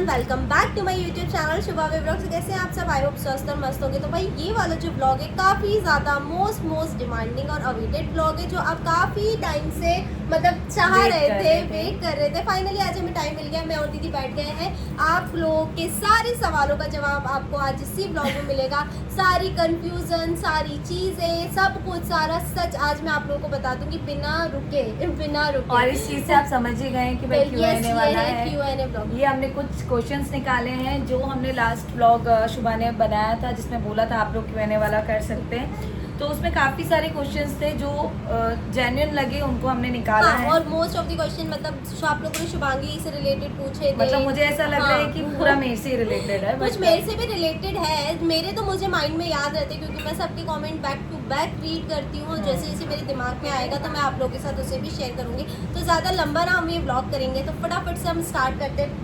Welcome back to my YouTube channel Shubha vlogs. कैसे हैं आप सब? आई होप स्वस्थ और मस्त होंगे। तो भाई ये वाला जो ब्लॉग है काफ़ी ज़्यादा मोस्ट डिमांडिंग और अवेटेड ब्लॉग है, जो आप काफ़ी टाइम से मतलब चाह रहे थे, वेट कर रहे थे। फाइनली आज हमें टाइम मिल गया, मैं और दीदी बैठ गए हैं। आप लोग के सारे सवालों का जवाब आपको आज इसी ब्लॉग में मिलेगा। सारी कंफ्यूजन, सारी चीज़ें, सब कुछ, सारा सच आज मैं आप लोगों को बता दूंगी बिना रुके। और इस चीज से आप समझ ही गए कि भाई Q&A वाला है। Q&A blog. ये हमने कुछ क्वेश्चंस निकाले हैं जो हमने लास्ट ब्लॉग शुभा ने बनाया था, जिसमें बोला था आप लोग Q&A वाला कर सकते हैं। तो उसमें काफी सारे क्वेश्चंस थे जो जेन्युइन लगे, उनको हमने निकाला है। और मोस्ट ऑफ द क्वेश्चन मतलब आप लोगों ने शुभांगी से रिलेटेड पूछे थे। मतलब मुझे ऐसा लग रहा है कि पूरा मेरे से रिलेटेड है। कुछ मेरे से भी रिलेटेड है, मेरे तो मुझे माइंड में याद रहते हैं क्योंकि मैं सबके comment back to back read करती हूँ। जैसे जैसे मेरे दिमाग में आएगा तो मैं आप लोगों के साथ उसे भी शेयर करूँगी। तो ज़्यादा लंबा ना हम ये ब्लॉग करेंगे, तो फटाफट से हम स्टार्ट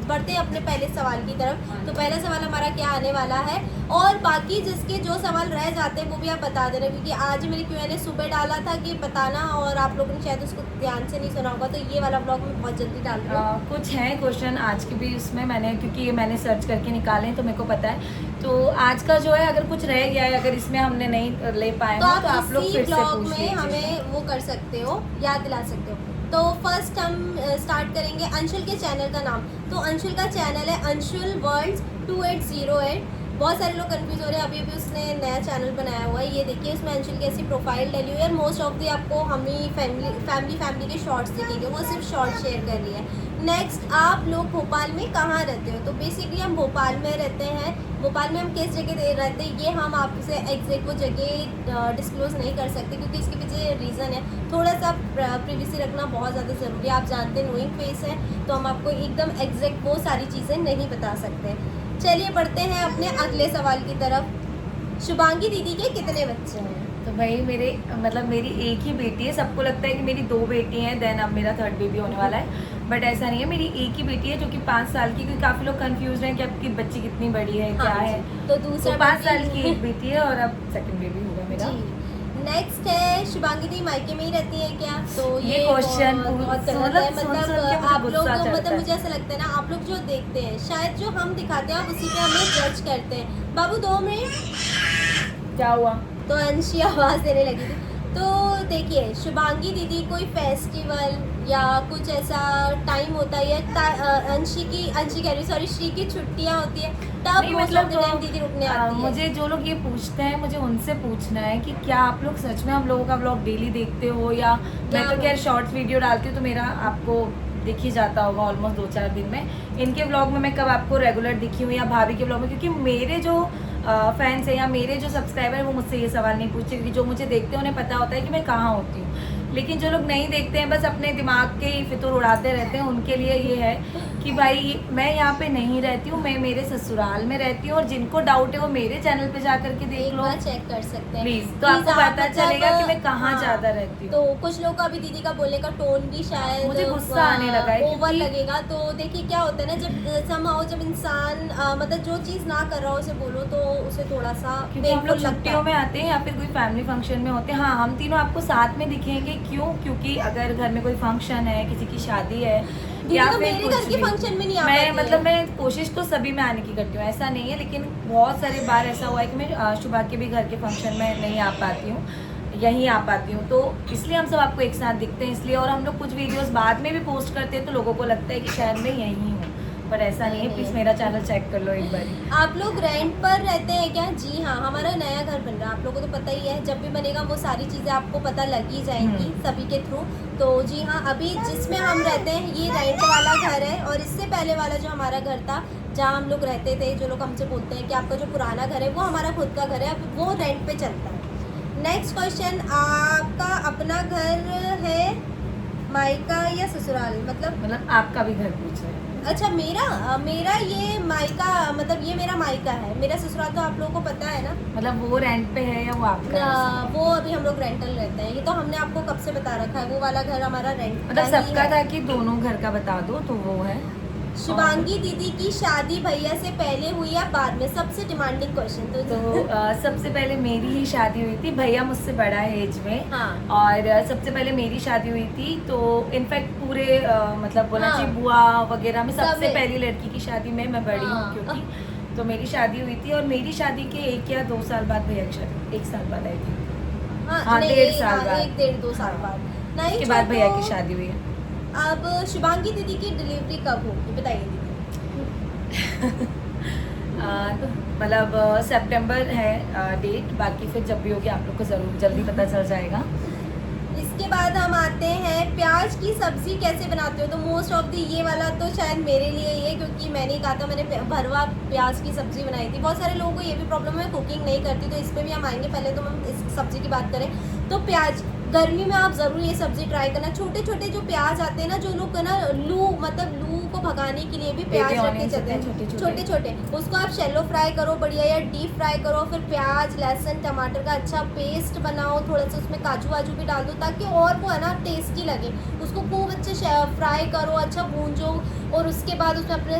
बढ़ते हैं अपने पहले सवाल की तरफ। तो पहला सवाल हमारा क्या आने वाला है, और बाकी जिसके जो सवाल रह जाते हैं वो भी आप बता देना, क्योंकि आज मेरी Q&A सुबह डाला था कि बताना, और आप लोगों ने शायद उसको ध्यान से नहीं सुना होगा, तो ये वाला ब्लॉग मैं बहुत जल्दी डाल रही हूँ। कुछ हैं क्वेश्चन आज के भी उसमें, मैंने क्योंकि ये मैंने सर्च करके निकाले हैं तो मेरे को पता है। तो आज का जो है, अगर कुछ रह गया है, अगर इसमें हमने नहीं ले पाए तो आप लोग फिर से ब्लॉग पूछ में लीजिए। हमें वो कर सकते हो, याद दिला सकते हो। तो फर्स्ट हम स्टार्ट करेंगे अंशुल के चैनल का नाम। तो अंशुल का चैनल है अंशुल वर्ल्ड 2808। बहुत सारे लोग कंफ्यूज हो रहे हैं, अभी अभी उसने नया चैनल बनाया हुआ है। ये देखिए, उसमें अंशुल की ऐसी प्रोफाइल डली हुई है। मोस्ट ऑफ दी आपको हमें फैमिली के शॉर्ट्स दिखेंगे, वो सिर्फ शॉर्ट शेयर कर रही है। नेक्स्ट, आप लोग भोपाल में कहाँ रहते हो? तो बेसिकली हम भोपाल में रहते हैं। भोपाल में हम किस जगह रहते हैं ये हम आपसे एग्जैक्ट वो जगह डिस्क्लोज नहीं कर सकते, क्योंकि इसके पीछे रीज़न है। थोड़ा सा प्रिवेसी रखना बहुत ज़्यादा ज़रूरी है। आप जानते हैं नोइंग फेस है, तो हम आपको एकदम एग्जैक्ट वो सारी चीज़ें नहीं बता सकते। चलिए बढ़ते हैं अपने अगले सवाल की तरफ। शुभांगी दीदी के कितने बच्चे हैं? तो भाई मेरे मतलब मेरी एक ही बेटी है। सबको लगता है कि मेरी 2 बेटी हैं, देन अब मेरा 3rd बेबी होने वाला है, बट ऐसा नहीं है। मेरी एक ही बेटी है जो कि 5 साल की, क्योंकि काफ़ी लोग कंफ्यूज हैं कि आपकी बच्ची कितनी बड़ी है, क्या है। तो दूसरा 5 साल की एक बेटी है और अब 2nd बेबी होगा मेरा। नेक्स्ट है, शुभांगी दी मायके में ही रहती है क्या? तो ये क्वेश्चन बहुत गलत है। मतलब आप लोग, मतलब मुझे ऐसा लगता है ना, आप लोग जो देखते हैं, शायद जो हम दिखाते हैं आप उसी पे हमें जज करते हैं। बाबू 2 मिनट। क्या हुआ? तो अंशी आवाज़ देने लगी थी। तो देखिए, शुभांगी दीदी कोई फेस्टिवल या कुछ ऐसा टाइम होता है, अंशी कह रही, सॉरी, श्री की छुट्टियां होती है, तब मतलब दीदी रुकने आती है। मुझे जो लोग ये पूछते हैं, मुझे उनसे पूछना है कि क्या आप लोग सच में हम लोगों का ब्लॉग डेली देखते हो, या मैं तो क्या शॉर्ट्स वीडियो डालती हूँ तो मेरा आपको दिख ही जाता होगा ऑलमोस्ट 2-4 दिन में। इनके ब्लॉग में मैं कब आपको रेगुलर दिखी हूँ, या भाभी के ब्लॉग में? क्योंकि मेरे जो फैंस हैं या मेरे जो सब्सक्राइबर हैं वो मुझसे ये सवाल नहीं पूछते, क्योंकि जो मुझे देखते हैं उन्हें पता होता है कि मैं कहाँ होती हूँ। लेकिन जो लोग नहीं देखते हैं, बस अपने दिमाग के ही फितूर उड़ाते रहते हैं, उनके लिए ये है कि भाई मैं यहाँ पे नहीं रहती हूँ, मैं मेरे ससुराल में रहती हूँ। और जिनको डाउट है वो मेरे चैनल पे जा करके देख लो, चेक कर सकते हैं प्लीज, तो आपको पता चलेगा कि मैं कहाँ ज्यादा रहती हूँ। तो कुछ लोग का अभी दीदी का बोलने का टोन भी शायद मुझे गुस्सा आने लगा है, ओवर लगेगा। तो देखिए क्या होता है ना, जब समाओ, जब इंसान मतलब जो चीज़ ना कर रहा हो उसे बोलो तो उसे थोड़ा सा, क्योंकि हम लोग छुट्टियों में आते हैं या फिर कोई फैमिली फंक्शन में होते हैं। हाँ, हम तीनों आपको साथ में दिखेंगे। क्यों? क्योंकि अगर घर में कोई फंक्शन है, किसी की शादी है, या तो फिर मेरे घर के फंक्शन में नहीं आ मैं मतलब मैं कोशिश तो सभी में आने की करती हूँ, ऐसा नहीं है। लेकिन बहुत सारे बार ऐसा हुआ है कि मैं शुभा के भी घर के फंक्शन में नहीं आ पाती हूँ, यहीं आ पाती हूँ। तो इसलिए हम सब आपको एक साथ दिखते हैं इसलिए। और हम लोग कुछ वीडियोस बाद में भी पोस्ट करते हैं तो लोगों को लगता है कि शायद मैं यहीं हूँ, पर ऐसा नहीं है। प्लीज़ मेरा चैनल चेक कर लो एक बार। आप लोग रेंट पर रहते हैं क्या? जी हाँ, हमारा नया घर बन रहा है, आप लोगों को तो पता ही है। जब भी बनेगा वो सारी चीज़ें आपको पता लग ही जाएंगी सभी के थ्रू। तो जी हाँ, अभी जिसमें हम रहते हैं ये रेंट वाला घर है, और इससे पहले वाला जो हमारा घर था जहाँ हम लोग रहते थे, जो लोग हमसे बोलते हैं कि आपका जो पुराना घर है वो हमारा खुद का घर है, अब वो रेंट पे चलता है। नेक्स्ट क्वेश्चन, आपका अपना घर है, मायका या ससुराल? मतलब आपका भी घर पूछ रहे हैं। अच्छा, मेरा ये मायका, मतलब ये मेरा मायका है। मेरा ससुराल तो आप लोगों को पता है ना, मतलब वो रेंट पे है या वो आपका? वो अभी हम लोग रेंटल रहते हैं। ये तो हमने आपको कब से बता रखा है, वो वाला घर हमारा रेंट। मतलब सबका था कि दोनों घर का बता दो, तो वो है। शिवांगी दीदी की शादी भैया से पहले हुई या बाद में? सबसे डिमांडिंग क्वेश्चन तो सबसे पहले मेरी ही शादी हुई थी, भैया मुझसे बड़ा है एज में। हाँ। और सबसे पहले मेरी शादी हुई थी, तो इनफैक्ट पूरे मतलब बोला हाँ। चाहिए बुआ वगैरह में सबसे सब- पहली लड़की की शादी में मैं बड़ी हूँ, हाँ। क्योंकि तो मेरी शादी हुई थी और मेरी शादी के 1 या 2 साल बाद भैया की शादी, 1 साल बाद आई थी। हाँ, नहीं, 1.5 साल बाद। 1-1.5-2 साल बाद। नहीं, उसके बाद भैया की छोटू, शादी हुई है। अब शिवांगी दीदी की डिलीवरी कब होगी बताइए दीदी। तो मतलब सितंबर है डेट, बाकी फिर जब भी होगी आप लोग को ज़रूर जल्दी पता चल जाएगा। इसके बाद हम आते हैं प्याज की सब्जी कैसे बनाते हो? तो मोस्ट ऑफ दी ये वाला तो शायद मेरे लिए ही है, क्योंकि मैंने कहा था मैंने भरवा प्याज की सब्जी बनाई थी। बहुत सारे लोगों को ये भी प्रॉब्लम है, कुकिंग नहीं करती, तो इस पे भी हम आएंगे। पहले तो हम इस सब्जी की बात करें तो प्याज, गर्मी में आप ज़रूर ये सब्जी ट्राई करना। छोटे छोटे जो प्याज आते हैं ना, जो लोग है ना लू को भगाने के लिए भी प्याज Baby रखे onions जाते हैं होते हैं छोटे छोटे, उसको आप शैलो फ्राई करो बढ़िया, या डीप फ्राई करो। फिर प्याज लहसुन टमाटर का अच्छा पेस्ट बनाओ, थोड़ा सा उसमें काजू वाजू भी डाल दो, ताकि और वो है ना टेस्टी लगे। उसको खूब अच्छे फ्राई करो, अच्छा भूंजो, और उसके बाद उसमें अपने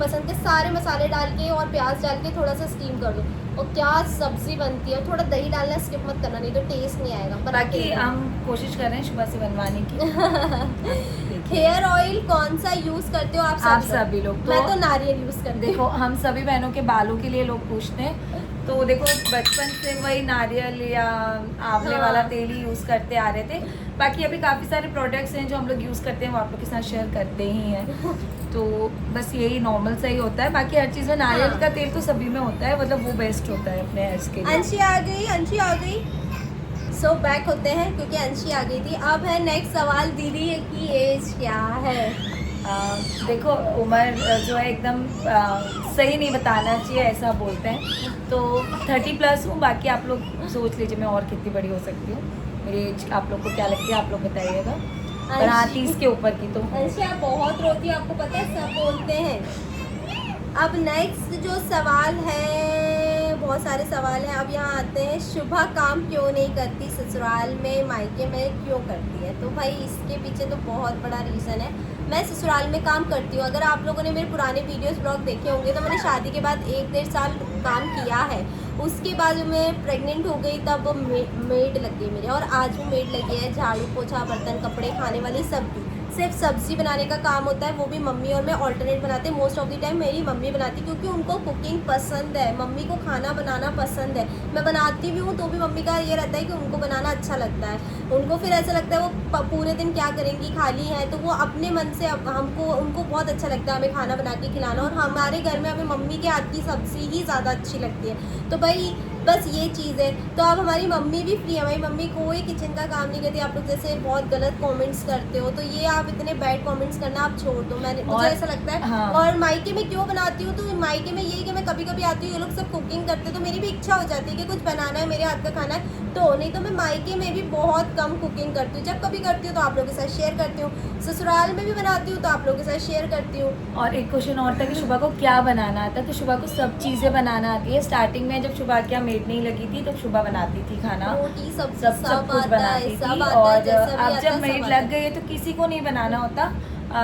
पसंद के सारे मसाले डाल के और प्याज डाल के थोड़ा सा स्टीम कर दो, और क्या सब्जी बनती है। और थोड़ा दही डालना स्किप मत करना, नहीं तो टेस्ट नहीं आएगा। बाकी हम कोशिश कर रहे हैं सुबह से बनवाने की। हेयर ऑयल कौन सा यूज करते हो आप सभी लोग? मैं तो नारियल यूज करती हूँ। देखो, हम सभी बहनों के बालों के लिए लोग पूछते हैं, तो देखो बचपन से वही नारियल या आंवले हाँ। वाला तेल ही यूज़ करते आ रहे थे। बाकी अभी काफ़ी सारे प्रोडक्ट्स हैं जो हम लोग यूज़ करते हैं, वो आप लोग के साथ शेयर करते ही हैं। तो बस यही नॉर्मल सा ही होता है। बाकी हर चीज़ में नारियल हाँ। का तेल तो सभी में होता है, मतलब वो बेस्ट होता है अपने हेयर्स के लिए। अंशी आ गई। सो बैक होते हैं क्योंकि अंशी आ गई थी। अब है नेक्स्ट सवाल, दीदी की एज क्या है? देखो, उम्र जो है एकदम सही नहीं बताना चाहिए, ऐसा बोलते हैं। तो 30+ हूँ, बाकी आप लोग सोच लीजिए मैं और कितनी बड़ी हो सकती हूँ। मेरी एज आप लोग को क्या लगती है, आप लोग बताइएगा। पर हाँ, 30 के ऊपर की तो। अंशी आप बहुत रोती हो, आपको पता है, सब बोलते हैं। अब नेक्स्ट जो सवाल है, बहुत सारे सवाल हैं। अब यहाँ आते हैं, शुभा काम क्यों नहीं करती ससुराल में, मायके में क्यों करती है? तो भाई इसके पीछे तो बहुत बड़ा रीज़न है। मैं ससुराल में काम करती हूँ। अगर आप लोगों ने मेरे पुराने वीडियोस ब्लॉग देखे होंगे तो मैंने शादी के बाद 1-1.5 साल काम किया है। उसके बाद जब मैं प्रेग्नेंट हो गई तब मेड लग गई मेरे, और आज भी मेड लगी है। झाड़ू पोछा बर्तन कपड़े खाने वाली सब भी। सिर्फ सब्जी बनाने का काम होता है, वो भी मम्मी और मैं ऑल्टरनेट बनाते हैं। मोस्ट ऑफ द टाइम मेरी मम्मी बनाती, क्योंकि उनको कुकिंग पसंद है, मम्मी को खाना बनाना पसंद है। मैं बनाती भी हूँ तो भी मम्मी का ये रहता है कि उनको बनाना अच्छा लगता है। उनको फिर ऐसा लगता है वो पूरे दिन क्या करेंगी, खाली हैं, तो वो अपने मन से हमको उनको बहुत अच्छा लगता है हमें खाना बना के खिलाना। और हमारे घर में हमें मम्मी के हाथ की सब्ज़ी ही ज़्यादा अच्छी लगती है। तो भाई बस ये चीज़ है। तो अब हमारी मम्मी भी फ्री है, हमारी मम्मी कोई किचन का काम नहीं करती। आप लोग जैसे बहुत गलत कमेंट्स करते हो, तो ये आप इतने बैड कमेंट्स करना आप छोड़ दो। मुझे ऐसा लगता है। हाँ। और मायके में क्यों बनाती हूँ, तो मायके में यही कि मैं कभी कभी आती हूँ, ये लोग सब कुकिंग करते हैं, तो मेरी भी इच्छा हो जाती है कि कुछ बनाना है, मेरे हाथ का खाना है। तो नहीं तो मैं मायके में भी बहुत कम कुकिंग करती हूँ। जब कभी करती हूँ तो आप लोगों के साथ शेयर करती हूँ, ससुराल में भी बनाती हूँ तो आप लोगों के साथ शेयर करती हूँ। और एक क्वेश्चन और था कि शुभा को क्या बनाना आता है, तो शुभा को सब चीज़ें बनाना आती है। स्टार्टिंग में जब शुभा क्या मेड नहीं लगी थी, तो शुभा बनाती थी खाना, रोटी सब्जी सब कुछ आता बनाती है, थी। सब आता है, और जैसा भी अब आता जब है, मेड सब लग आता गई है तो किसी को नहीं बनाना होता।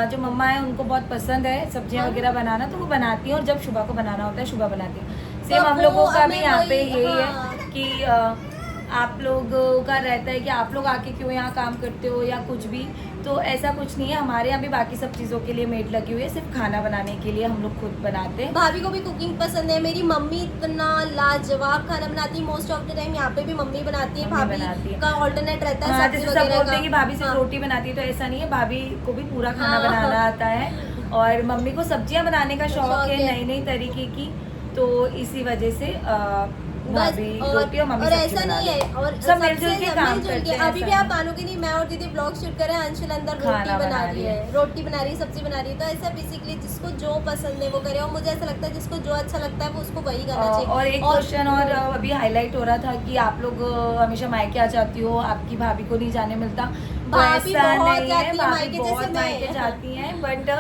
जो मम्मा है उनको बहुत पसंद है सब्जियां हाँ। वगैरह बनाना, तो वो बनाती हैं। और जब शुभा को बनाना होता है, शुभा बनाती है। तो सेम हम वो लोगों का भी हमें यहाँ पे वही- यही हाँ। है कि आप लोगों का रहता है कि आप लोग आके क्यों यहाँ काम करते हो या कुछ भी। तो ऐसा कुछ नहीं है, हमारे यहाँ भी बाकी सब चीज़ों के लिए मेड लगी हुई है, सिर्फ खाना बनाने के लिए हम लोग खुद बनाते हैं। भाभी को भी कुकिंग पसंद है। मेरी मम्मी इतना लाजवाब खाना बनाती है। मोस्ट ऑफ द टाइम यहाँ पे भी मम्मी बनाती है, मम्मी बनाती भाभी है। का ऑल्टरनेट रहता है हाँ, सब्जी जैसे सब वगैरह बोलते हैं कि का। भाभी सिर्फ हाँ। रोटी बनाती है, तो ऐसा नहीं है, भाभी को भी पूरा खाना हाँ। बनाना आता है। और मम्मी को सब्जियां बनाने का शौक शौक है, है। नई नई तरीके की। तो इसी वजह से भाभी बस रोटी और मम्मी और सब्जी ऐसा बना नहीं है, लेती हैं। और सब मिलजुल के काम मिलजुल करते के। हैं। अभी भी आप मानोगे नहीं, मैं और दीदी ब्लॉग शूट कर रहे हैं, अंशुल अंदर रोटी खाना बना रही है, रोटी बना रही है, सब्जी बना रही है। तो ऐसा बेसिकली जिसको जो पसंद है वो करे। और मुझे ऐसा लगता है जिसको जो अच्छा लगता है वो उसको वही करना चाहिए। और एक क्वेश्चन और अभी हाईलाइट हो रहा था कि आप लोग हमेशा मायके आ जाती हो, आपकी भाभी को नहीं जाने मिलता। तो भाभी ऐसा बहुत नहीं जाती है, है भाभी मायके, जैसे बहुत मैं। मायके जाती हैं, बट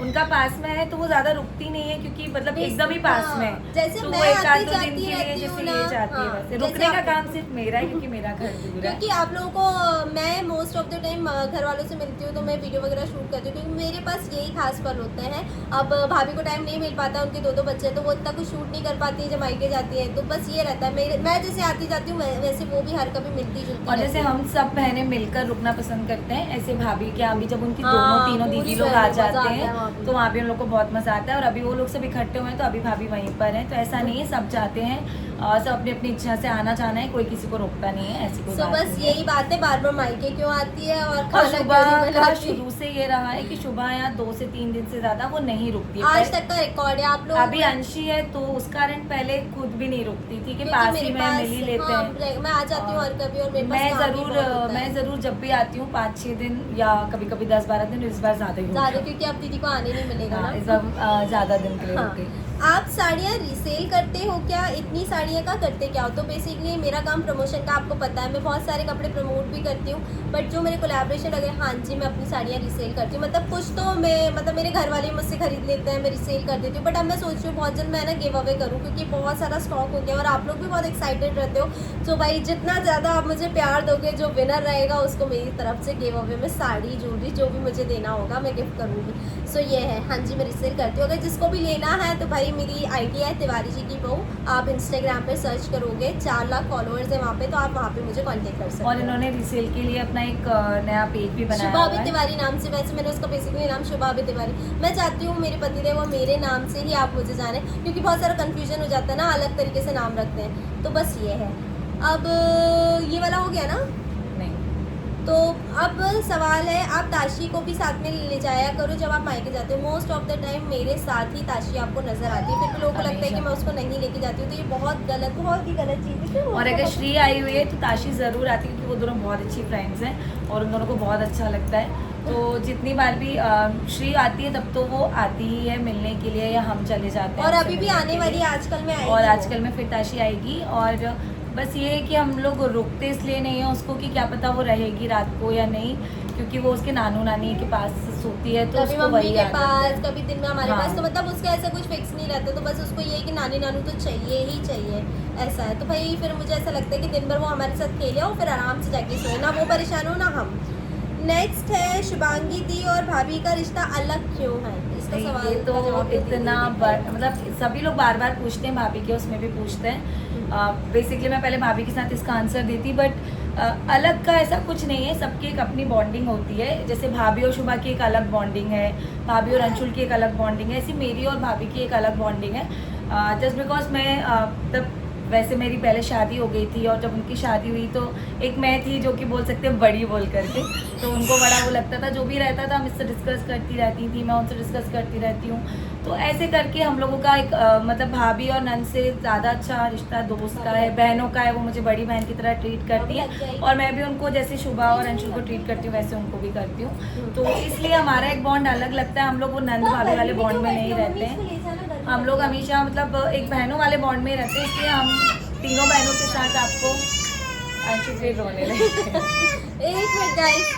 उनका पास में है तो वो ज्यादा रुकती नहीं है, क्योंकि मतलब एकदम ही पास में है। जैसे तो मैं वो एक आध आती दो दिन जाती के लिए रहती हूँ जैसे ना, ये चाहती है हाँ, बस। जैसे रुकने का आप- काम सिर्फ मेरा है क्योंकि मेरा घर दूर है। क्योंकि आप लोगों को मैं मोस्ट ऑफ द टाइम घर वालों से मिलती हूँ तो मैं वीडियो वगैरह शूट करती हूँ, क्योंकि मेरे पास यही खास पल होते हैं। अब भाभी को टाइम नहीं मिल पाता, उनके दो बच्चे हैं तो वो इतना कुछ शूट नहीं कर पाती है जब मायके जाती है। तो बस ये रहता है, मैं जैसे आती जाती हूँ वैसे वो भी हर कभी मिलती जुलती और जैसे रहती है। हम सब बहनें मिलकर रुकना पसंद करते हैं, ऐसे भाभी के यहाँ भी जब उनकी हाँ, दोनों तीनों पूरी दीदी लोग बहनें, आ मजा जाते आता है हैं वहाँ पे। तो वहाँ भी उन लोग को बहुत मजा आता है। और अभी वो लोग सब इकट्ठे हुए हैं तो अभी भाभी वहीं पर हैं, तो ऐसा नहीं है, सब चाहते हैं और सब अपनी अपनी इच्छा से आना जाना है, कोई किसी को रोकता नहीं है, ऐसी कोई तो बात बस नहीं है। यही बात है, बार बार मायके क्यों आती है और और खाना क्यों शुभा नहीं का बनाती। शुरू से ये रहा है कि शुभा यहाँ 2 से 3 दिन से ज्यादा वो नहीं रुकती है। आज तक का रिकॉर्ड है आप लोग। अभी अंशी है तो उस कारण पहले खुद भी नहीं रुकती थी कि क्योंकि पास मेरे ही में पास- मिल ही लेते हाँ, हैं। मैं आ जाती हूँ हर कभी और मेरे पास मैं काम भी बहुत होता है। मैं जरूर जब भी आती हूँ 5-6 दिन या कभी कभी 10-12 दिन, इस बार ज्यादा ही हो ज्यादा, गया। क्योंकि अब दीदी को आने नहीं मिलेगा हाँ, ना। इस बार ज्यादा दिन के लिए हाँ। रुक गई। आप साड़ियाँ रीसेल करते हो क्या? इतनी साड़ियाँ का करते क्या हो? तो बेसिकली मेरा काम प्रमोशन का आपको पता है, मैं बहुत सारे कपड़े प्रमोट भी करती हूँ, बट जो मेरे कोलैबोरेशन वगैरह, हाँ जी, मैं अपनी साड़ियाँ रीसेल करती हूँ। मतलब कुछ तो मैं मतलब मेरे घर वाले मुझसे खरीद लेते हैं, मैं रीसेल कर देती हूँ। बट अब मैं सोच रही हूँ बहुत जल्द मैं ना गिव अवे करूँ, क्योंकि बहुत सारा स्टॉक हो गया और आप लोग भी बहुत एक्साइटेड रहते हो। तो भाई जितना ज़्यादा आप मुझे प्यार दोगे, जो विनर रहेगा उसको मेरी तरफ से गिव अवे में साड़ी, ज्वेलरी, जो भी मुझे देना होगा मैं गिफ्ट करूँगी। सो ये है, हाँ जी, मैं रीसेल करती हूँ। अगर जिसको भी लेना है तो भाई मेरी आईडी है तिवारी जी की बहू, आप इंस्टाग्राम पे सर्च करोगे, 4 लाख फॉलोअर्स है वहाँ पे, तो आप वहाँ पे मुझे कांटेक्ट कर सकते हो। और इन्होंने रीसेल के लिए अपना एक नया पेज भी बनाया शुभा हुआ है। तिवारी नाम से, वैसे मैंने उसका बेसिकली नाम शुभा तिवारी। मैं चाहती हूँ मेरे पतिदेव वो मेरे नाम से ही आप मुझे जाने, क्योंकि बहुत सारा कंफ्यूजन हो जाता है ना, अलग तरीके से नाम रखते हैं। तो बस ये है। अब ये वाला हो गया ना, नहीं, तो अब सवाल है, आप ताशी को भी साथ में ले जाया करो जब आप मायके जाते हो। मोस्ट ऑफ द टाइम मेरे साथ ही ताशी आपको नजर आती है, फिर भी लोगों को लगता है कि मैं उसको नहीं लेके जाती हूँ, तो ये बहुत ही गलत चीज़ है। और अगर श्री आई हुई है तो ताशी ज़रूर आती है, क्योंकि वो दोनों बहुत अच्छी फ्रेंड्स हैं और उन दोनों को बहुत अच्छा लगता है। तो जितनी बार भी श्री आती है तब तो वो आती ही है मिलने के लिए, या हम चले जाते हैं। और उससे अभी भी मिलने आने के वाली लिए। है, आजकल में आएगी और वो। आजकल में फिर ताशी आएगी। और बस ये है कि हम लोग रुकते इसलिए नहीं है उसको कि क्या पता वो रहेगी रात को या नहीं, क्योंकि वो उसके नानू नानी के पास सोती है तो कभी उसको मम्मी वही के आदत पास, है। कभी दिन में हमारे हाँ। पास, तो मतलब उसका ऐसा कुछ फिक्स नहीं रहता। तो बस उसको ये है कि नानी नानू तो चाहिए ही चाहिए, ऐसा है। तो भाई फिर मुझे ऐसा लगता है कि दिन भर वो हमारे साथ खेले और फिर आराम से जाके सोए, ना वो परेशान हो ना हम। नेक्स्ट है, शुभांगी दी और भाभी का रिश्ता अलग क्यों है? इसका सवाल ये तो का जवाब दे दीजिए। इतना मतलब सभी लोग बार बार पूछते हैं, भाभी के उसमें भी पूछते हैं। बेसिकली मैं पहले भाभी के साथ इसका आंसर देती, बट अलग का ऐसा कुछ नहीं है, सबकी एक अपनी बॉन्डिंग होती है। जैसे भाभी और शुभा की एक अलग बॉन्डिंग है, भाभी और अंशुल की एक अलग बॉन्डिंग है, ऐसी मेरी और भाभी की एक अलग बॉन्डिंग है। जस्ट बिकॉज मैं तब वैसे मेरी पहले शादी हो गई थी और जब उनकी शादी हुई तो एक मैं थी जो कि बोल सकते हैं बड़ी बोल करके, तो उनको बड़ा वो लगता था, जो भी रहता था हम इससे डिस्कस करती रहती थी, मैं उनसे डिस्कस करती रहती हूँ। तो ऐसे करके हम लोगों का एक मतलब भाभी और नंद से ज़्यादा अच्छा रिश्ता दोस्त का है, बहनों का है। वो मुझे बड़ी बहन की तरह ट्रीट करती है और मैं भी उनको जैसे शुभा और अंशुल को ट्रीट करती हूँ वैसे उनको भी करती हूँ। तो इसलिए हमारा एक बॉन्ड अलग लगता है। हम लोग वो नंद भाभी वाले बॉन्ड में नहीं रहते हैं, हम लोग हमेशा मतलब एक बहनों वाले बॉन्ड में रहते हैं। इसलिए हम तीनों बहनों के साथ आपको अंशु फिर रोने लगे। एक मिनट गाइस,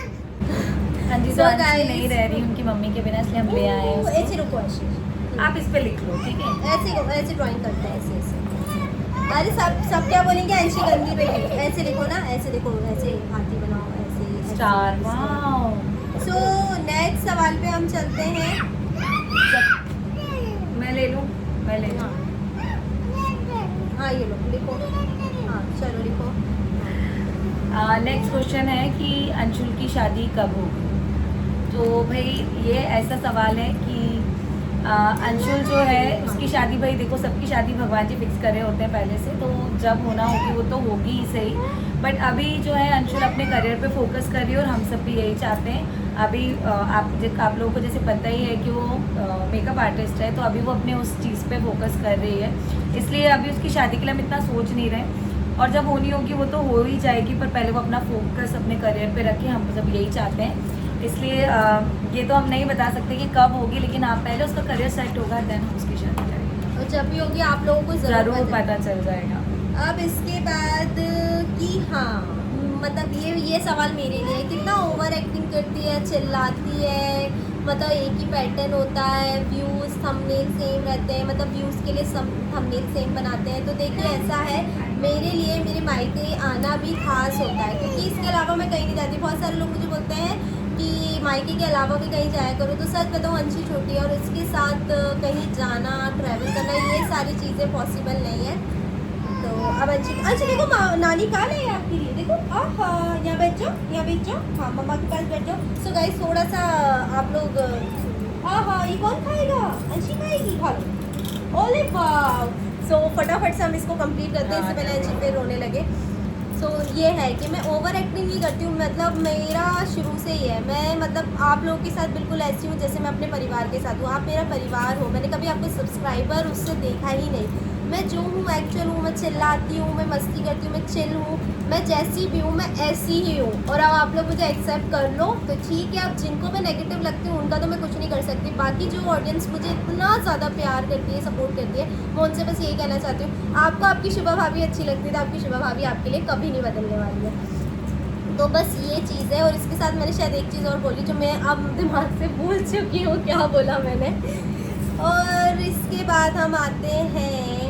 हाँ जी, So तो अंशु guys- नहीं रह रही उनकी मम्मी के बिना, इसलिए हम ले आए हैं उसको। ऐसे रुको, ऐसे आप इस पे लिख लो, ठीक है? ऐसे ड्राइंग करते हैं, ऐसे ऐसे। अरे सब क्या बोलेंगे, अंशी गंदी बेटी, ऐसे लिखो ना, ऐसे लिखो, ऐसे हाथी बनाओ, ऐसे स्टार, वाओ। सो नेक्स्ट सवाल पे हम चलते हैं। मैं ले लूँ, मैं ले लूँ। हाँ ये लो, लिखो। हाँ चलो लिखो। नेक्स्ट क्वेश्चन है कि अंशुल की शादी कब होगी? तो भाई ये ऐसा सवाल है कि अंशुल जो है उसकी शादी, भाई देखो सबकी शादी भगवान जी फिक्स करे होते हैं पहले से, तो जब होना होगी वो तो होगी ही सही। बट अभी जो है अंशुल अपने करियर पे फोकस कर रही है और हम सब भी यही चाहते हैं। अभी आप लोगों को जैसे पता ही है कि वो मेकअप आर्टिस्ट है, तो अभी वो अपने उस चीज़ पे फोकस कर रही है, इसलिए अभी उसकी शादी के लिए हम इतना सोच नहीं रहे। और जब होनी होगी वो तो हो ही जाएगी, पर पहले वो अपना फोकस अपने करियर पे रखे, हम सब यही चाहते हैं। इसलिए ये तो हम नहीं बता सकते कि कब होगी, लेकिन आप पहले उसका करियर सेट होगा देन हम उसकी शादी करेंगे, और जब भी होगी आप लोगों को ज़रूर पता चल जाएगा। अब इसके बाद कि हाँ, मतलब ये सवाल मेरे लिए, कितना ओवर एक्टिंग करती है, चिल्लाती है, मतलब एक ही पैटर्न होता है, व्यूज़ थंबनेल सेम रहते हैं, मतलब व्यूज़ के लिए सब थंबनेल सेम बनाते हैं। तो देखिए ऐसा है, मेरे लिए मेरे मायके आना भी खास होता है, क्योंकि इसके अलावा मैं कहीं नहीं जाती। बहुत सारे लोग मुझे बोलते हैं कि मायके के अलावा भी कहीं जाया करो, तो सच बताऊँ अंशी छोटी है और उसके साथ कहीं जाना, ट्रैवल करना, ये सारी चीज़ें पॉसिबल नहीं है। तो अब अंशी देखो नानी कहाँ है आपके लिए, देखो आहा, यहाँ बैठ जाओ, यहाँ बैठ जाओ, हाँ मम्मा के पास बैठ जाओ। सो गाइस थोड़ा सा आप लोग, आहा ये कौन खाएगा, अंशी खाएगी, खा लो। ओले वाह। सो फटाफट से हम इसको कंप्लीट करते हैं, इससे पहले अंशी फिर रोने लगे। सो ये है कि मैं ओवर एक्टिंग नहीं करती हूँ, मतलब मेरा शुरू से ही है, मैं मतलब आप लोगों के साथ बिल्कुल ऐसी हूँ जैसे मैं अपने परिवार के साथ हूँ। आप मेरा परिवार हो, मैंने कभी आपको सब्सक्राइबर उससे देखा ही नहीं। मैं जो हूँ एक्चुअल हूँ, मैं चिल्लाती हूँ, मैं मस्ती करती हूँ, मैं चिल हूँ, मैं जैसी भी हूँ मैं ऐसी ही हूँ। और अब आप लोग मुझे एक्सेप्ट कर लो तो ठीक है। अब जिनको मैं नेगेटिव लगती हूँ उनका तो मैं कुछ नहीं कर सकती। बाकी जो ऑडियंस मुझे इतना ज़्यादा प्यार करती है, सपोर्ट करती है, मैं उनसे बस यही कहना चाहती हूँ, आपको आपकी शुभा भाभी अच्छी लगती है तो आपकी शुभा भाभी आपके लिए कभी नहीं बदलने वाली है। तो बस ये चीज़ है। और इसके साथ मैंने शायद एक चीज़ और बोली जो मैं अब दिमाग से भूल चुकी हूँ क्या बोला मैंने। और इसके बाद हम आते हैं,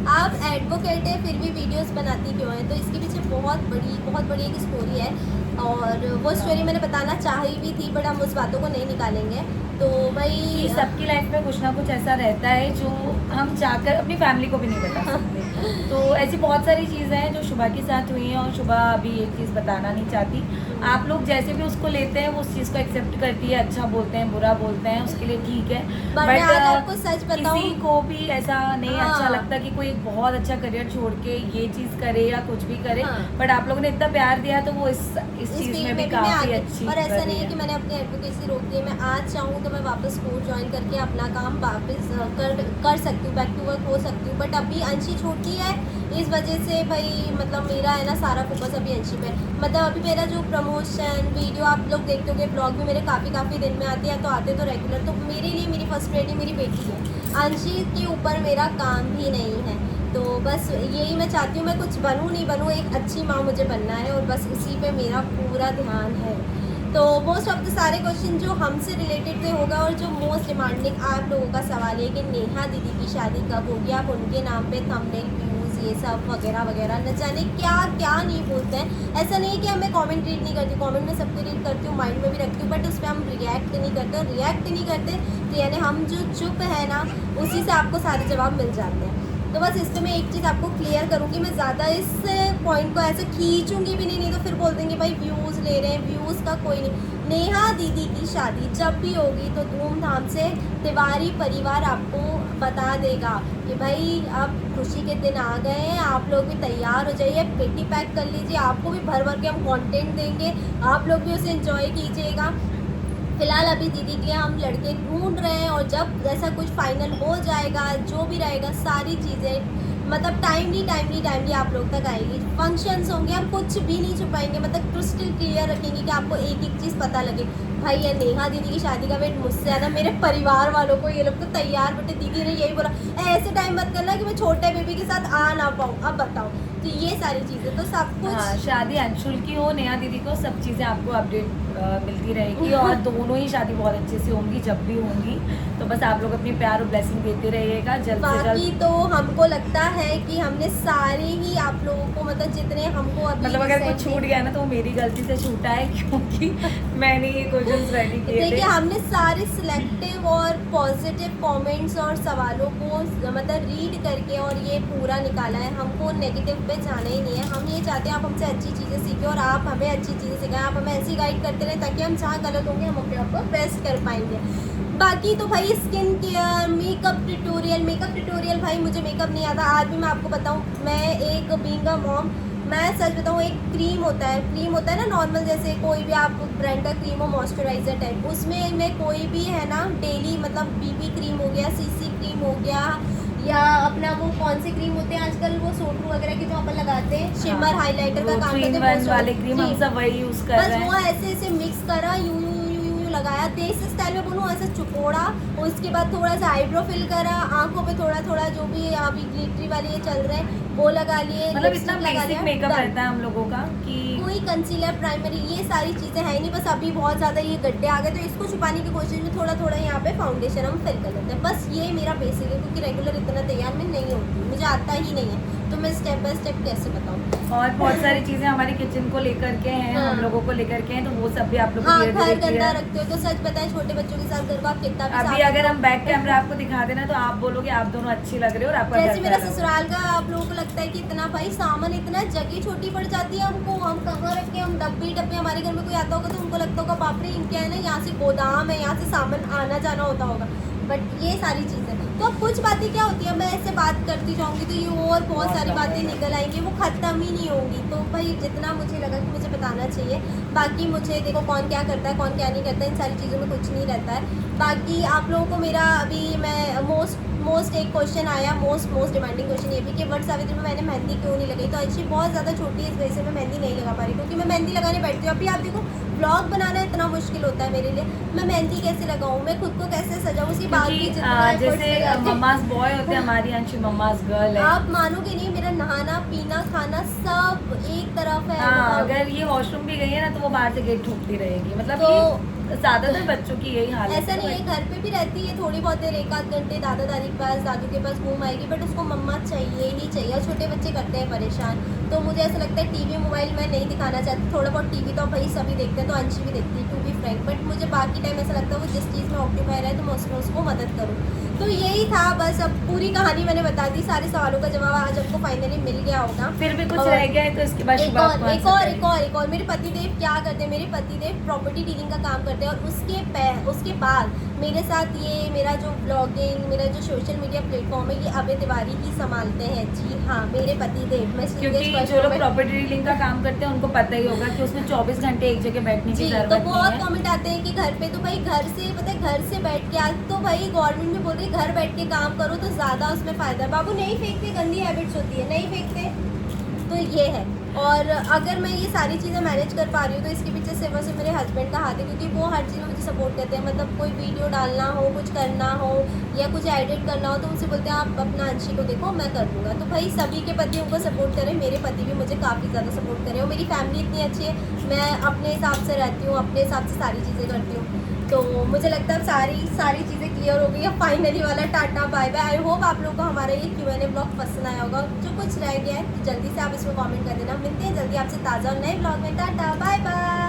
आप एडवोकेट है फिर भी वीडियोस बनाती क्यों है? तो इसके पीछे बहुत बड़ी एक स्टोरी है, और वो स्टोरी मैंने बताना चाही भी थी, बट हम उस बातों को नहीं निकालेंगे। तो भाई सबकी लाइफ में कुछ ना कुछ ऐसा रहता है जो हम चाहकर अपनी फैमिली को भी नहीं बता सकते। तो ऐसी बहुत सारी चीज़ें हैं जो शुभा के साथ हुई हैं, और शुभा अभी एक चीज़ बताना नहीं चाहती। आप लोग जैसे भी उसको लेते हैं वो उस चीज़ को एक्सेप्ट करती है, अच्छा बोलते हैं बुरा बोलते हैं उसके लिए ठीक है, बट आपको सच बताऊं, किसी को भी ऐसा नहीं अच्छा लगता कि कोई एक बहुत अच्छा करियर छोड़ के ये चीज़ करे या कुछ भी करे। बट आप लोगों ने इतना प्यार दिया तो वो इस चीज़ में भी काफ़ी अच्छी। और ऐसा नहीं है कि मैंने अपनी एडवोकेसी रोक दी है। मैं आज चाहूँ तो मैं वापस कोर्ट ज्वाइन करके अपना काम वापस कर सकती हूँ, बैक टू वर्क हो सकती हूँ। बट अभी अंशी छोटी है, इस वजह से भाई मतलब मेरा है ना सारा फोकस अभी अंशी पे। मतलब अभी मेरा जो प्रमोशन वीडियो आप लोग देखते होंगे, ब्लॉग भी मेरे काफ़ी दिन में आते हैं, तो आते तो रेगुलर। तो मेरे लिए मेरी फर्स्ट प्रायोरिटी मेरी बेटी है, अंशी के ऊपर मेरा काम भी नहीं है। तो बस यही मैं चाहती हूँ, मैं कुछ बनूँ नहीं बनूँ, एक अच्छी माँ मुझे बनना है और बस उसी पे मेरा पूरा ध्यान है। तो मोस्ट ऑफ द सारे क्वेश्चन जो हमसे रिलेटेड थे होगा, और जो मोस्ट डिमांडिंग आप लोगों का सवाल है कि नेहा दीदी की शादी कब होगी, आप उनके नाम पे थंबनेल व्यूज़ ये सब वगैरह वगैरह न जाने क्या क्या नहीं बोलते हैं। ऐसा नहीं है कि मैं कमेंट रीड नहीं करती, कमेंट में सबके रीड करती हूँ, माइंड में भी रखती हूँ, बट उस पर हम रिएक्ट नहीं करते। और रिएक्ट नहीं करते तो यानी हम जो चुप है ना, उसी से आपको सारे जवाब मिल जाते हैं। तो बस इस पर मैं एक चीज़ आपको क्लियर करूँगी, मैं ज़्यादा इस पॉइंट को ऐसे खींचूंगी भी नहीं तो फिर बोल देंगे भाई व्यूज़ ले रहे हैं, व्यूज़ का कोई नहीं। नेहा दीदी की शादी जब भी होगी तो धूमधाम से तिवारी परिवार आपको बता देगा कि भाई अब खुशी के दिन आ गए हैं, आप लोग भी तैयार हो जाइए, पेटी पैक कर लीजिए, आपको भी भर भर के हम कंटेंट देंगे, आप लोग भी उसे एंजॉय कीजिएगा। फिलहाल अभी दीदी के लिए हम लड़के ढूंढ रहे हैं, और जब ऐसा कुछ फाइनल हो जाएगा, जो भी रहेगा सारी चीज़ें मतलब टाइमली आप लोग तक आएगी। फंक्शंस होंगे, हम कुछ भी नहीं छुपाएंगे, मतलब क्रिस्टल क्लियर रखेंगे कि आपको एक एक चीज़ पता लगे। भाई ये नेहा दीदी की शादी का वेट मुझसे ज़्यादा मेरे परिवार वालों को, ये लोग तो तैयार बैठे। दीदी ने यही बोला ऐसे टाइम मत करना कि मैं छोटे बेबी के साथ आ ना पाऊँ, अब बताओ। तो ये सारी चीज़ें तो सब कुछ, शादी अंशुल की हो नेहा दीदी को, सब चीज़ें आपको अपडेट मिलती रहेगी, और दोनों ही शादी बहुत अच्छे से होंगी जब भी होंगी। तो बस आप लोग अपनी प्यार और ब्लेसिंग देते रहिएगा जल्द से जल्द। बाकी तो हमको लगता है कि हमने सारे ही आप लोगों को मतलब जितने हमको अभी मतलब अगर कुछ छूट गया ना तो मेरी गलती से छूटा है, क्योंकि मैंने ये क्वेश्चंस रेडी किए थे। देखिए हमने सारे सिलेक्टिव और पॉजिटिव कमेंट्स और सवालों को मतलब रीड करके और ये पूरा निकाला है। हमको नेगेटिव पे जाना ही नहीं है। हम ये चाहते हैं आप हमसे अच्छी चीज़ें सीखें और आप हमें अच्छी चीज़ें सिखाएं। आप हमें ऐसी गाइड करते रहें ताकि हम जहाँ गलत होंगे हम अपने आप को बेस्ट कर पाएंगे। बाकी तो भाई स्किन केयर, मेकअप ट्यूटोरियल भाई मुझे मेकअप नहीं आता। आज भी मैं आपको बताऊँ, मैं एक बीइंग अ मॉम, मैं सच बताऊँ, एक क्रीम होता है ना नॉर्मल, जैसे कोई भी आप ब्रांड का क्रीम हो मॉइस्चराइजर टाइप, उसमें मैं कोई भी है ना डेली मतलब बीबी क्रीम हो गया, सीसी क्रीम हो गया, या अपना वो कौन से क्रीम होते हैं आजकल वो सोटू वगैरह के जो अपन लगाते हैं, शिमर हाइलाइटर का काम करते हैं वाले क्रीम, हम सब वही यूज कर रहे हैं। बस वो ऐसे मिक्स करा, यूं लगाया, तेज स्टाइल में बोलूँ ऐसे चुपोड़ा, उसके बाद थोड़ा सा आईब्रो फिल करा, आंखों पे थोड़ा जो भी अभी ग्लिटरी वाले ये चल रहे हैं वो लगा लिए, मतलब इतना लिपस्टिक लगा बेसिक लिया, मेकअप done। रहता है हम लोगों का कि कोई कंसीलर, प्राइमरी, ये सारी चीज़ें है नहीं। बस अभी बहुत ज़्यादा ये गड्ढे आ गए तो इसको छुपाने की कोशिश में थोड़ा थोड़ा यहाँ पे फाउंडेशन हम फिल कर लेते हैं। बस ये मेरा बेसिक है, क्योंकि रेगुलर इतना तैयार मैं नहीं होती, मुझे आता ही नहीं है, तो मैं स्टेप बाय स्टेप कैसे बताऊँ। और बहुत सारी चीजें हमारे किचन को लेकर के हैं, हाँ। हम लोगों को लेकर के हैं, तो वो सब भी आप लोग को हाँ, धीरे घर धीरे गंदा clear- रखते हो तो सच बताएं, छोटे बच्चों के साथ घर को आप कितना भी अभी साफ अगर रखो। हम बैक कैमरा आपको दिखा देना तो आप बोलोगे आप दोनों अच्छी लग रहे हो और आपका जैसे घर मेरा प्यारा होगा। ससुराल का आप लोगों को लगता है कि इतना भाई सामान, इतना जगह छोटी पड़ जाती है हमको, हम कहाँ रखें, हम डब्बे डब्बे, हमारे घर में कोई आता होगा तो उनको लगता होगा बाप रे इनके है ना यहाँ से गोदाम है, यहाँ से सामान आना जाना होता होगा। बट ये सारी चीज़ें तो अब कुछ बातें क्या होती है, मैं ऐसे बात करती जाऊंगी तो ये और बहुत सारी बातें निकल आएंगी, वो ख़त्म ही नहीं होंगी। तो भाई जितना मुझे लगा कि मुझे बताना चाहिए, बाकी मुझे देखो कौन क्या करता है, कौन क्या नहीं करता है, इन सारी चीज़ों में कुछ नहीं रहता है। बाकी आप लोगों को मेरा अभी मैं मोस्ट एक क्वेश्चन आया, मोस्ट डिमांडिंग क्वेश्चन ये भी कि वट सावित्री में मैंने मेहंदी क्यों नहीं लगाई। तो अच्छी बहुत ज़्यादा छोटी है, इस वजह से मैं मेहंदी नहीं लगा पा रही, क्योंकि मैं मेहंदी लगाने बैठती हूँ। अभी आप देखो ब्लॉग बनाना इतना मुश्किल होता है मेरे लिए, मैं मेहंदी कैसे लगाऊँ, मैं खुद को कैसे सजाऊँ, उसकी बात भी क्योंकि जितना efforts जैसे लगाते हैं। मम्माज बॉय होते हैं, हमारी अंशी मम्माज गर्ल है। आप मानोगे नहीं, मेरा नहाना पीना खाना सब एक तरफ है। हाँ, अगर ये वॉशरूम भी गई है ना तो वो बाहर से गेट ठोकती रहेगी, मतलब तो ये ज्यादातर बच्चों की यही हालत ऐसा नहीं है, घर पे भी रहती है थोड़ी बहुत देर, एक आध घंटे दादा दादी के पास, दादू के पास घूम आएगी, बट उसको मम्मा चाहिए ही चाहिए। और छोटे बच्चे करते हैं परेशान, तो मुझे ऐसा लगता है टीवी मोबाइल मैं नहीं दिखाना चाहती। थोड़ा बहुत टीवी तो भाई सभी देखते हैं, तो अंशी भी देखती है टू बी फ्रैंक, बट मुझे बाकी टाइम ऐसा लगता है वो जिस चीज़ में ऑक्यूपाई रहे तो मैं उसमें उसको मदद करूँ। तो यही था बस, अब पूरी कहानी मैंने बता दी, सारे सवालों का जवाब आज आपको फाइनली मिल गया होगा। फिर भी कुछ और रह गया है तो इसके बाद शुभ आपको answer करेंगे। एक और मेरे पतिदेव क्या करते हैं, मेरे पतिदेव प्रॉपर्टी डीलिंग का काम करते हैं, और उसके बाद मेरे साथ ये मेरा जो ब्लॉगिंग, मेरा जो सोशल मीडिया प्लेटफॉर्म है, ये अभय तिवारी ही संभालते हैं। जी हाँ, मेरे पतिदेव। मैं क्योंकि जो लोग प्रॉपर्टी डीलिंग का काम करते हैं उनको पता ही होगा कि उसमें 24 घंटे एक जगह बैठने की जी, जरूरत तो नहीं बहुत है। कमेंट आते हैं कि घर पे, तो भाई घर से पता है, घर से बैठ के, आज तो भाई गवर्नमेंट भी बोल रही है घर बैठ के काम करो तो ज़्यादा उसमें फ़ायदा है। बाबू नहीं फेंकते, गंदी हैबिट्स होती है, नहीं फेंकते। तो ये है, और अगर मैं ये सारी चीज़ें मैनेज कर पा रही हूँ तो इसके पीछे सिर्फ और सिर्फ मेरे हस्बैंड का हाथ है, क्योंकि वो हर चीज़ में मुझे सपोर्ट करते हैं। मतलब कोई वीडियो डालना हो, कुछ करना हो या कुछ एडिट करना हो तो मुझसे बोलते हैं आप अपना अंशी को देखो, मैं कर दूँगा। तो भाई सभी के पति उनको सपोर्ट करें, मेरे पति भी मुझे काफ़ी ज़्यादा सपोर्ट करें, और मेरी फैमिली इतनी अच्छी है, मैं अपने हिसाब से रहती हूँ, अपने हिसाब से सारी चीज़ें करती हूँ। तो मुझे लगता है अब सारी चीज़ें क्लियर हो गई है। फाइनली वाला tata bye bye. I hope आप लोगों को हमारा ये Q&A ब्लॉग पसंद आया होगा। जो कुछ रह गया है तो जल्दी से आप इसमें कमेंट कर देना। मिलते हैं जल्दी आपसे ताज़ा और नए ब्लॉग में। Tata bye bye.